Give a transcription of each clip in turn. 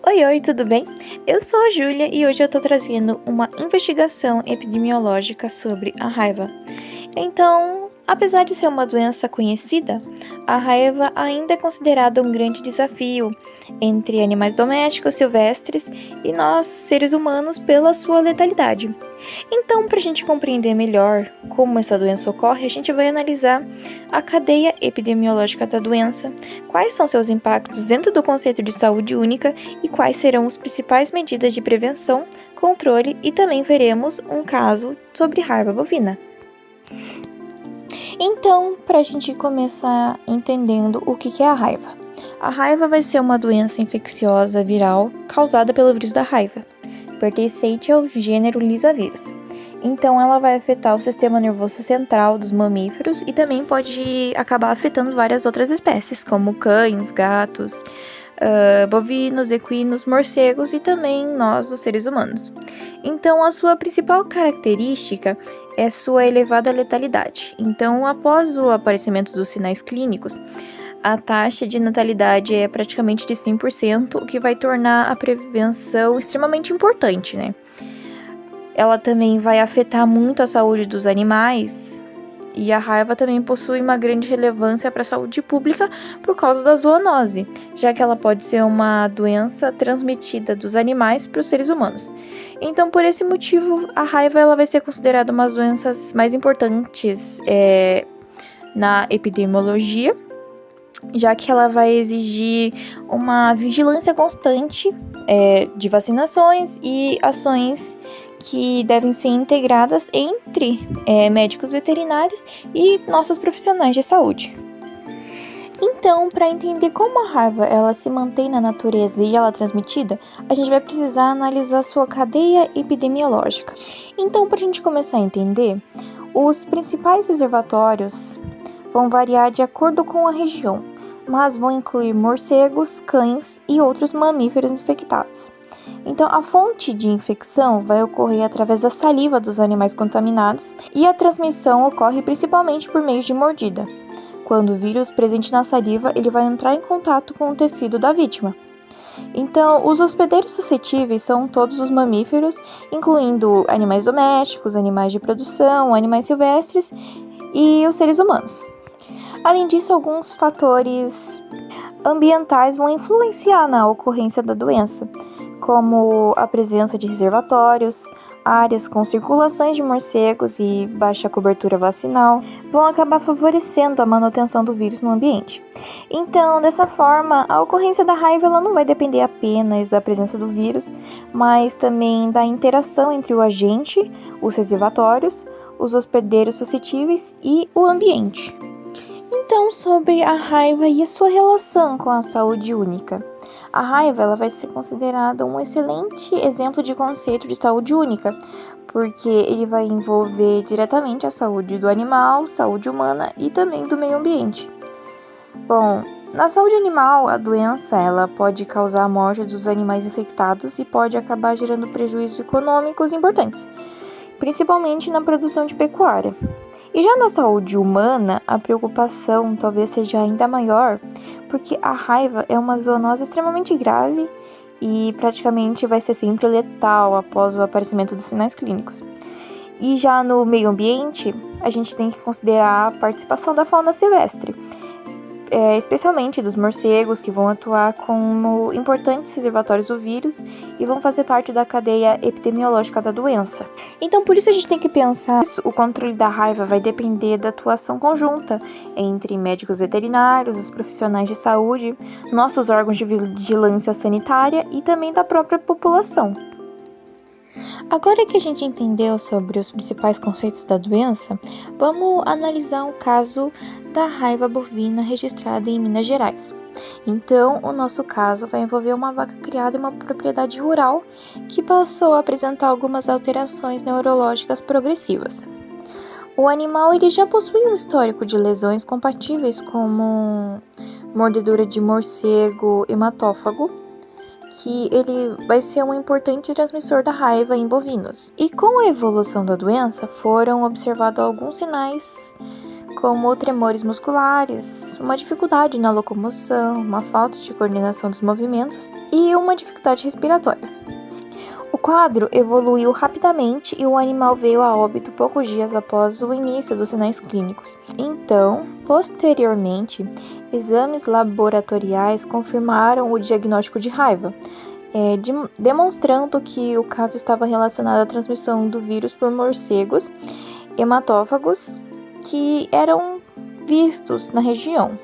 Oi, oi, tudo bem? Eu sou a Júlia e hoje eu tô trazendo uma investigação epidemiológica sobre a raiva. Então, apesar de ser uma doença conhecida, a raiva ainda é considerada um grande desafio entre animais domésticos, silvestres e nós, seres humanos, pela sua letalidade. Então, para a gente compreender melhor como essa doença ocorre, a gente vai analisar a cadeia epidemiológica da doença, quais são seus impactos dentro do conceito de saúde única e quais serão as principais medidas de prevenção, controle e também veremos um caso sobre raiva bovina. Então, para a gente começar entendendo o que é a raiva. A raiva vai ser uma doença infecciosa viral causada pelo vírus da raiva, pertencente ao gênero Lyssavirus. Então, ela vai afetar o sistema nervoso central dos mamíferos e também pode acabar afetando várias outras espécies, como cães, gatos, bovinos, equinos, morcegos e também nós, os seres humanos. Então, a sua principal característica é sua elevada letalidade. Então, após o aparecimento dos sinais clínicos, a taxa de natalidade é praticamente de 100%, o que vai tornar a prevenção extremamente importante, né? Ela também vai afetar muito a saúde dos animais e a raiva também possui uma grande relevância para a saúde pública por causa da zoonose, já que ela pode ser uma doença transmitida dos animais para os seres humanos. Então, por esse motivo, a raiva ela vai ser considerada uma das doenças mais importantes na epidemiologia, já que ela vai exigir uma vigilância constante de vacinações e ações que devem ser integradas entre médicos veterinários e nossos profissionais de saúde. Então, para entender como a raiva ela se mantém na natureza e ela é transmitida, a gente vai precisar analisar sua cadeia epidemiológica. Então, para a gente começar a entender, os principais reservatórios vão variar de acordo com a região, mas vão incluir morcegos, cães e outros mamíferos infectados. Então, a fonte de infecção vai ocorrer através da saliva dos animais contaminados e a transmissão ocorre principalmente por meio de mordida. Quando o vírus presente na saliva, ele vai entrar em contato com o tecido da vítima. Então, os hospedeiros suscetíveis são todos os mamíferos, incluindo animais domésticos, animais de produção, animais silvestres e os seres humanos. Além disso, alguns fatores ambientais vão influenciar na ocorrência da doença, como a presença de reservatórios, áreas com circulações de morcegos e baixa cobertura vacinal, vão acabar favorecendo a manutenção do vírus no ambiente. Então, dessa forma, a ocorrência da raiva ela não vai depender apenas da presença do vírus, mas também da interação entre o agente, os reservatórios, os hospedeiros suscetíveis e o ambiente. Então, sobre a raiva e a sua relação com a saúde única. A raiva ela vai ser considerada um excelente exemplo de conceito de saúde única, porque ele vai envolver diretamente a saúde do animal, saúde humana e também do meio ambiente. Bom, na saúde animal, a doença ela pode causar a morte dos animais infectados e pode acabar gerando prejuízos econômicos importantes, principalmente na produção de pecuária. E já na saúde humana, a preocupação talvez seja ainda maior, porque a raiva é uma zoonose extremamente grave e praticamente vai ser sempre letal após o aparecimento dos sinais clínicos. E já no meio ambiente, a gente tem que considerar a participação da fauna silvestre, especialmente dos morcegos, que vão atuar como importantes reservatórios do vírus e vão fazer parte da cadeia epidemiológica da doença. Então, por isso a gente tem que pensar que o controle da raiva vai depender da atuação conjunta entre médicos veterinários, os profissionais de saúde, nossos órgãos de vigilância sanitária e também da própria população. Agora que a gente entendeu sobre os principais conceitos da doença, vamos analisar um caso da raiva bovina registrada em Minas Gerais. Então, o nosso caso vai envolver uma vaca criada em uma propriedade rural que passou a apresentar algumas alterações neurológicas progressivas. O animal ele já possui um histórico de lesões compatíveis como mordedura de morcego hematófago, que ele vai ser um importante transmissor da raiva em bovinos. E com a evolução da doença, foram observados alguns sinais como tremores musculares, uma dificuldade na locomoção, uma falta de coordenação dos movimentos e uma dificuldade respiratória. O quadro evoluiu rapidamente e o animal veio a óbito poucos dias após o início dos sinais clínicos. Então, posteriormente, exames laboratoriais confirmaram o diagnóstico de raiva, demonstrando que o caso estava relacionado à transmissão do vírus por morcegos hematófagos que eram vistos na região.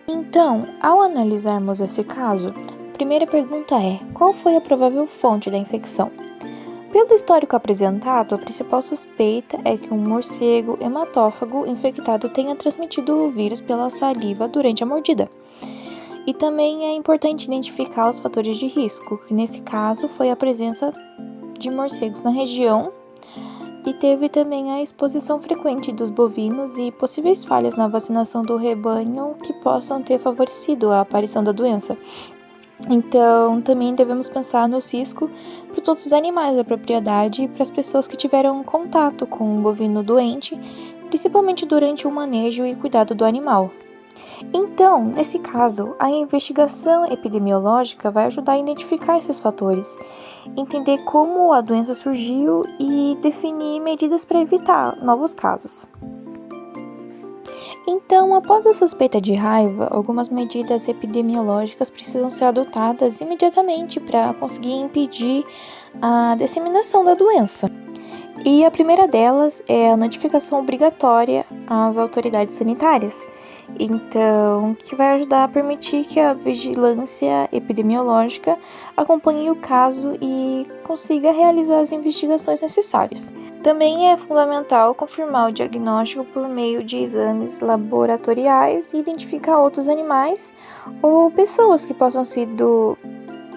Então, ao analisarmos esse caso, a primeira pergunta é: qual foi a provável fonte da infecção? Pelo histórico apresentado, a principal suspeita é que um morcego hematófago infectado tenha transmitido o vírus pela saliva durante a mordida. E também é importante identificar os fatores de risco, que nesse caso foi a presença de morcegos na região e teve também a exposição frequente dos bovinos e possíveis falhas na vacinação do rebanho que possam ter favorecido a aparição da doença. Então, também devemos pensar no cisco para todos os animais da propriedade e para as pessoas que tiveram contato com um bovino doente, principalmente durante o manejo e cuidado do animal. Então, nesse caso, a investigação epidemiológica vai ajudar a identificar esses fatores, entender como a doença surgiu e definir medidas para evitar novos casos. Então, após a suspeita de raiva, algumas medidas epidemiológicas precisam ser adotadas imediatamente para conseguir impedir a disseminação da doença. E a primeira delas é a notificação obrigatória às autoridades sanitárias. Então, que vai ajudar a permitir que a vigilância epidemiológica acompanhe o caso e consiga realizar as investigações necessárias. Também é fundamental confirmar o diagnóstico por meio de exames laboratoriais e identificar outros animais ou pessoas que possam ser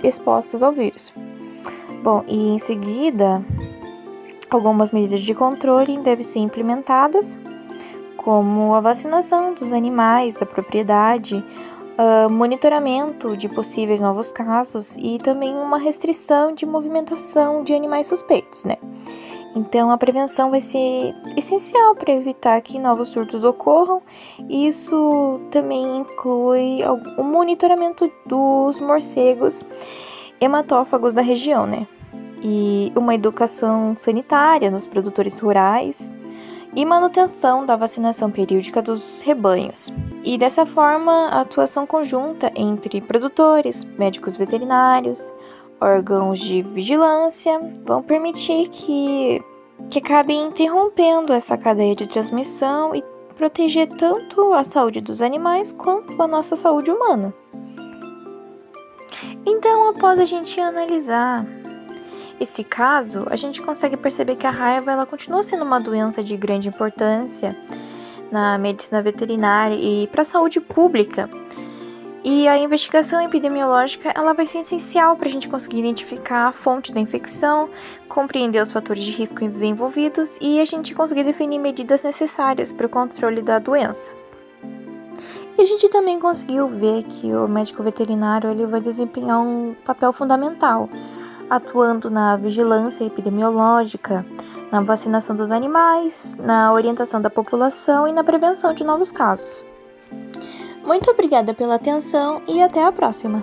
expostas ao vírus. Bom, e em seguida, algumas medidas de controle devem ser implementadas, como a vacinação dos animais da propriedade, monitoramento de possíveis novos casos e também uma restrição de movimentação de animais suspeitos, né? Então, a prevenção vai ser essencial para evitar que novos surtos ocorram. Isso também inclui o monitoramento dos morcegos hematófagos da região, né? E uma educação sanitária nos produtores rurais e manutenção da vacinação periódica dos rebanhos. E dessa forma, a atuação conjunta entre produtores, médicos veterinários, órgãos de vigilância vão permitir que acabe interrompendo essa cadeia de transmissão e proteger tanto a saúde dos animais quanto a nossa saúde humana. Então, após a gente analisar esse caso, a gente consegue perceber que a raiva ela continua sendo uma doença de grande importância na medicina veterinária e para a saúde pública. E a investigação epidemiológica ela vai ser essencial para a gente conseguir identificar a fonte da infecção, compreender os fatores de risco desenvolvidos e a gente conseguir definir medidas necessárias para o controle da doença. E a gente também conseguiu ver que o médico veterinário ele vai desempenhar um papel fundamental, atuando na vigilância epidemiológica, na vacinação dos animais, na orientação da população e na prevenção de novos casos. Muito obrigada pela atenção e até a próxima!